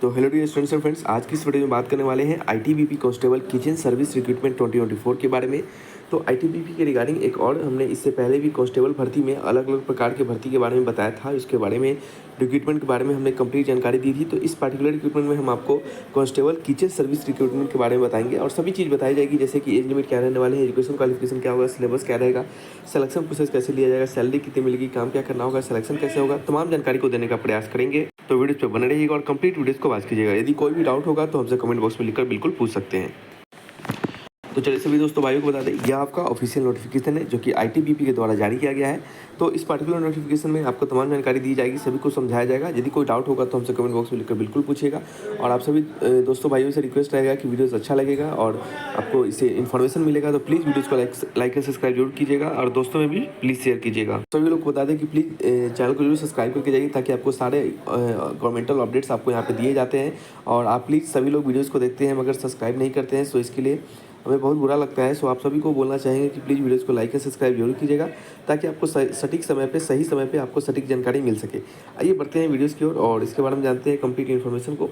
तो hello dear students and friends, आज की इस वीडियो में बात करने वाले हैं ITBP constable kitchen service recruitment 2024 के बारे में। तो आईटीबीपी के रिगार्डिंग एक और हमने इससे पहले भी कांस्टेबल भर्ती में अलग अलग प्रकार के भर्ती के बारे में बताया था। इसके बारे में रिक्रूटमेंट के बारे में हमने कंप्लीट जानकारी दी थी। तो इस पर्टिकुलर रिक्रूटमेंट में हम आपको कांस्टेबल किचन सर्विस रिक्रूटमेंट के बारे में बताएंगे और सभी चीज़ बताई जाएगी, जैसे कि एज लिमिट क्या रहने वाले हैं, एजुकेशन क्वालिफिकेशन क्या होगा, सिलेबस क्या रहेगा, सिलेक्शन प्रोसेस कैसे लिया जाएगा, सैलरी कितनी मिलेगी, काम क्या करना होगा, सिलेक्शन कैसे होगा, तमाम जानकारी को देने का प्रयास करेंगे। तो वीडियो पे बने रहिएगा और कंप्लीट वीडियोस को वॉच कीजिएगा। यदि कोई भी डाउट होगा तो हमसे कमेंट बॉक्स में लिखकर बिल्कुल पूछ सकते हैं। तो चलिए सभी दोस्तों भाइयों को बता दें, यह आपका ऑफिशियल नोटिफिकेशन है जो कि आईटीबीपी के द्वारा जारी किया गया है। तो इस पर्टिकुलर नोटिफिकेशन में आपको तमाम जानकारी दी जाएगी, सभी को समझाया जाएगा। यदि कोई डाउट होगा तो हमसे कमेंट बॉक्स में लिखकर बिल्कुल पूछिएगा। और आप सभी दोस्तों भाइयों से रिक्वेस्ट रहेगा कि वीडियोस अच्छा लगेगा और आपको इससे इन्फॉर्मेशन मिलेगा तो प्लीज़ वीडियोज़ को लाइक एंड सब्सक्राइब जरूर कीजिएगा और दोस्तों में भी प्लीज़ शेयर कीजिएगा। सभी लोग को बता दें कि प्लीज़ चैनल को जरूर सब्सक्राइब करके जाइए ताकि आपको सारे गवर्नमेंटल अपडेट्स आपको यहाँ पे दिए जाते हैं। और आप प्लीज़ सभी लोग वीडियोज़ को देखते हैं मगर सब्सक्राइब नहीं करते हैं, सो इसके लिए हमें बहुत बुरा लगता है। सो आप सभी को बोलना चाहेंगे कि प्लीज़ वीडियोज़ को लाइक एंड सब्सक्राइब जरूर कीजिएगा ताकि आपको सटीक समय पे सही समय पे आपको सटीक जानकारी मिल सके। आइए बढ़ते हैं वीडियोज़ की ओर और इसके बारे में जानते हैं कंप्लीट इन्फॉर्मेशन को।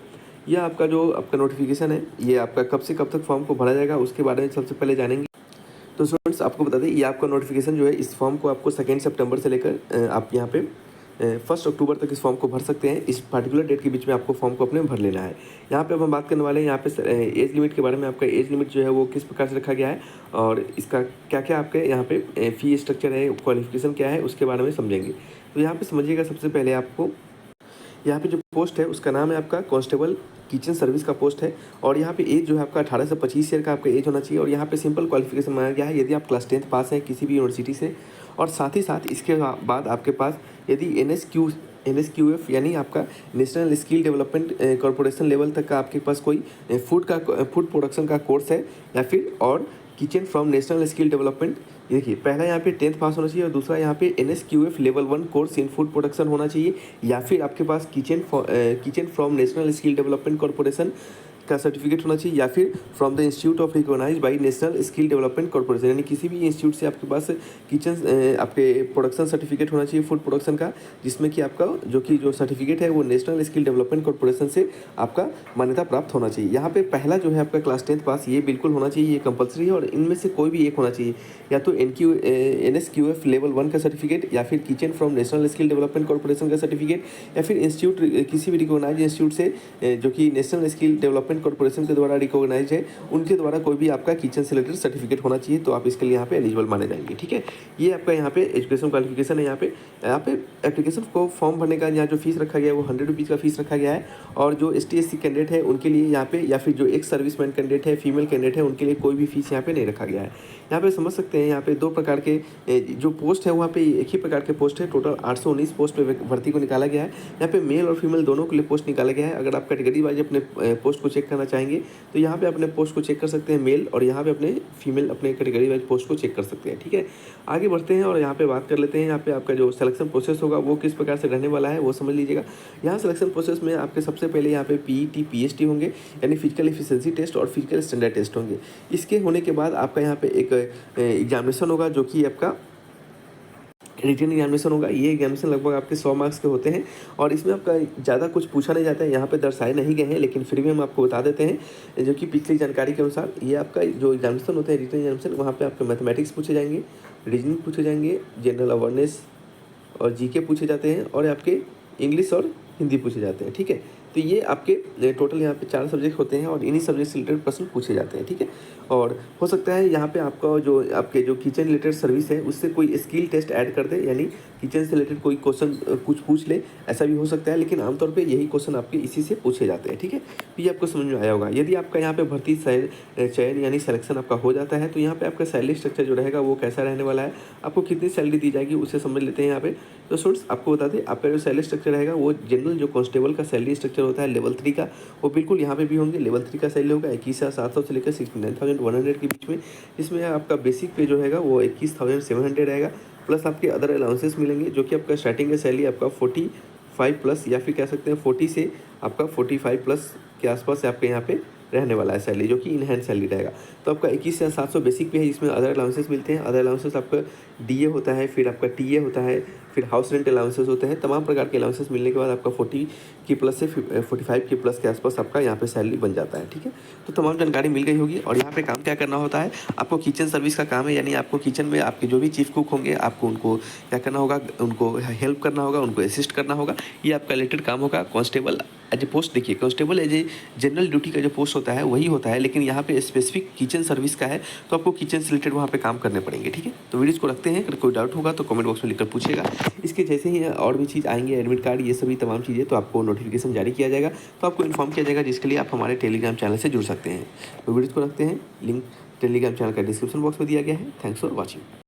यह आपका जो आपका नोटिफिकेशन है, ये आपका कब से कब तक फॉर्म को भरा जाएगा उसके बारे में सबसे पहले जानेंगे। तो स्टूडेंट्स आपको बता दें, ये आपका नोटिफिकेशन जो है, इस फॉर्म को आपको 2 सितंबर से लेकर आप यहाँ पे 1 अक्टूबर तक इस फॉर्म को भर सकते हैं। इस पर्टिकुलर डेट के बीच में आपको फॉर्म को अपने भर लेना है। यहाँ पे अब हम बात करने वाले हैं यहाँ पे एज लिमिट के बारे में। आपका एज लिमिट जो है वो किस प्रकार से रखा गया है और इसका क्या क्या आपके यहाँ पे फी स्ट्रक्चर है, क्वालिफिकेशन क्या है, उसके बारे में समझेंगे। तो यहाँ पे समझिएगा, सबसे पहले आपको यहाँ पे जो पोस्ट है उसका नाम है आपका कांस्टेबल किचन सर्विस का पोस्ट है। और यहाँ पे एज जो है आपका 18 से 25 ईयर का आपका एज होना चाहिए। और यहाँ पे सिंपल क्वालिफिकेशन मांगा गया है, यदि आप क्लास 10th पास हैं किसी भी यूनिवर्सिटी से, और साथ ही साथ इसके बाद आपके पास यदि NSQF यानी आपका national skill development corporation level तक का आपके पास कोई फूड प्रोडक्शन का कोर्स है, या फिर और kitchen from national skill development. देखिए, पहला यहाँ पे 10th पास होना चाहिए और दूसरा यहाँ पे NSQF level 1 course in food production होना चाहिए, या फिर आपके पास kitchen from national skill development corporation का सर्टिफिकेट होना चाहिए, या फिर from the institute of recognised by national skill development corporation, यानी किसी भी इंस्टीट्यूट से आपके पास किचन आपके प्रोडक्शन सर्टिफिकेट होना चाहिए फूड प्रोडक्शन का, जिसमें कि आपका जो सर्टिफिकेट है वो नेशनल स्किल डेवलपमेंट कॉरपोरेशन से आपका मान्यता प्राप्त होना चाहिए। यहाँ पे पहला जो है आपका क्लास 10th पास, ये बिल्कुल होना चाहिए, ये कंपलसरी है। और इनमें से कोई भी एक होना चाहिए, या तो NSQF लेवल 1 का सर्टिफिकेट, या फिर kitchen from national skill development corporation का सर्टिफिकेट, या फिर इंस्टीट्यूट किसी भी रिकॉग्नाइज्ड इंस्टीट्यूट से जो कि नेशनल स्किल डेवलपमेंट कॉरपोरेशन के द्वारा रिकॉग्नाइज है, उनके द्वारा कोई भी आपका किचन से रिलेटेड सर्टिफिकेट होना चाहिए, तो आप इसके लिए यहाँ पे एलिजिबल माने जाएंगे। ठीक है, ये आपका यहाँ पे एजुकेशन क्वालिफिकेशन है। यहाँ पे एप्लीकेशन को फॉर्म भरने का यहाँ जो फीस रखा गया है वो 100 रुपीज़ का फीस रखा गया है। और जो ST/SC कैंडिडेट है उनके लिए यहाँ पे, या फिर जो एक सर्विसमैन कैंडिडेट है, फीमेल कैंडिडेट है, उनके लिए कोई भी फीस यहाँ पे नहीं रखा गया है। यहाँ पे समझ सकते हैं, यहाँ पे 2 प्रकार के जो पोस्ट है, वहाँ पे एक ही प्रकार के पोस्ट है। टोटल 819 पोस्ट पे भर्ती को निकाला गया है। यहाँ पे मेल और फीमेल दोनों के लिए पोस्ट निकाला गया है। अगर आप कैटेगरी वाइज अपने पोस्ट को चेक करना चाहेंगे तो यहाँ पे अपने पोस्ट को चेक कर सकते हैं मेल, और यहाँ पे अपने फीमेल अपने कैटेगरी वाइज पोस्ट को चेक कर सकते हैं। ठीक है, आगे बढ़ते हैं और यहाँ पे बात कर लेते हैं। यहाँ पे आपका जो सिलेक्शन प्रोसेस होगा वो किस प्रकार से रहने वाला है वो समझ लीजिएगा। यहाँ सिलेक्शन प्रोसेस में आपके सबसे पहले यहाँ पे PET PST होंगे, यानी फिजिकल एफिशिएंसी टेस्ट और फिजिकल स्टैंडर्ड टेस्ट होंगे। इसके होने के बाद आपका यहाँ पे एक एग्जामिनेशन होगा जो कि आपका रिटन एग्जामिनेशन होगा। ये एग्जामिनेशन लगभग आपके 100 मार्क्स के होते हैं और इसमें आपका ज़्यादा कुछ पूछा नहीं जाता है, यहाँ पे दर्शाए नहीं गए हैं, लेकिन फिर भी हम आपको बता देते हैं। जो कि पिछली जानकारी के अनुसार ये आपका जो एग्जामिनेशन होता है रिटन एग्जामिनेशन, वहाँ पे आपके मैथमेटिक्स पूछे जाएंगे, रीजनिंग पूछे जाएंगे, जनरल अवेयरनेस और GK पूछे जाते हैं, और आपके इंग्लिश और हिंदी पूछे जाते हैं। ठीक है, तो ये आपके टोटल यहाँ पे 4 सब्जेक्ट होते हैं और इन्हीं सब्जेक्ट से रिलेटेड प्रश्न पूछे जाते हैं। ठीक है, और हो सकता है यहाँ पे आपका जो आपके जो किचन रिलेटेड सर्विस है उससे कोई स्किल टेस्ट ऐड कर दे, यानी किचन से रिलेटेड कोई क्वेश्चन कुछ पूछ ले, ऐसा भी हो सकता है, लेकिन आमतौर पे यही क्वेश्चन आपके इसी से पूछे जाते हैं। ठीक है, तो ये आपको समझ में आया होगा। यदि आपका यहाँ पे भर्ती चयन यानी सिलेक्शन आपका हो जाता है तो यहाँ पे आपका सैलरी स्ट्रक्चर जो रहेगा वो कैसा रहने वाला है, आपको कितनी सैलरी दी जाएगी उसे समझ लेते हैं यहाँ पे। तो स्टूडेंट्स आपको बता दें, आपका जो सैलरी स्ट्रक्चर रहेगा वो जनरल जो कांस्टेबल का सैलरी स्ट्रक्चर होता है लेवल 3 का, वो बिल्कुल यहाँ पे भी होंगे। लेवल 3 का सैलरी होगा 21,700 से लेकर 69,100 के बीच में, जिसमें आपका बेसिक पे जो हैगा वो 21,700 रहेगा, प्लस आपके अदर अलाउंसेस मिलेंगे, जो कि आपका स्टार्टिंग का सैलरी आपका 45 प्लस, या फिर कह सकते हैं 40 से आपका 45 प्लस के आसपास आपके यहाँ पे रहने वाला है सैलरी, जो कि इन हैंड सैलरी रहेगा। तो आपका 21,700 बेसिक पे है, जिसमें अदर अलाउंसेस मिलते हैं। अदर अलाउंसेस आपका डीए होता है, फिर आपका टीए होता है, फिर हाउस रेंट अलाउंसेस होते हैं। तमाम प्रकार के अलाउंसेस मिलने के बाद आपका 40 की प्लस से 45 के प्लस के आसपास आपका यहाँ पे सैलरी बन जाता है। ठीक है, तो तमाम जानकारी मिल गई होगी। और यहाँ पे काम क्या करना होता है, आपको किचन सर्विस का काम है, यानी आपको किचन में आपके जो भी चीफ कुक होंगे, आपको उनको क्या करना होगा, उनको हेल्प करना होगा, उनको असिस्ट करना होगा। ये आपका रिलेटेड काम होगा। कांस्टेबल एज ए पोस्ट, देखिए constable as a general duty का जो पोस्ट होता है वही होता है, लेकिन यहाँ पे स्पेसिफिक किचन सर्विस का है, तो आपको किचन से रिलेटेड वहाँ पे काम करने पड़ेंगे। ठीक है, तो वीडियोस को रखते हैं। अगर कोई डाउट होगा तो कमेंट बॉक्स में लिखकर पूछेगा। इसके जैसे ही और भी चीज़ आएंगे, एडमिट कार्ड, ये सभी तमाम चीज़ें, तो आपको नोटिफिकेशन जारी किया जाएगा, तो आपको इन्फॉर्म किया जाएगा, जिसके लिए आप हमारे टेलीग्राम चैनल से जुड़ सकते हैं। तो वीडियोस को रखते हैं। लिंक टेलीग्राम चैनल का डिस्क्रिप्शन बॉक्स में दिया गया है। Thanks for watching.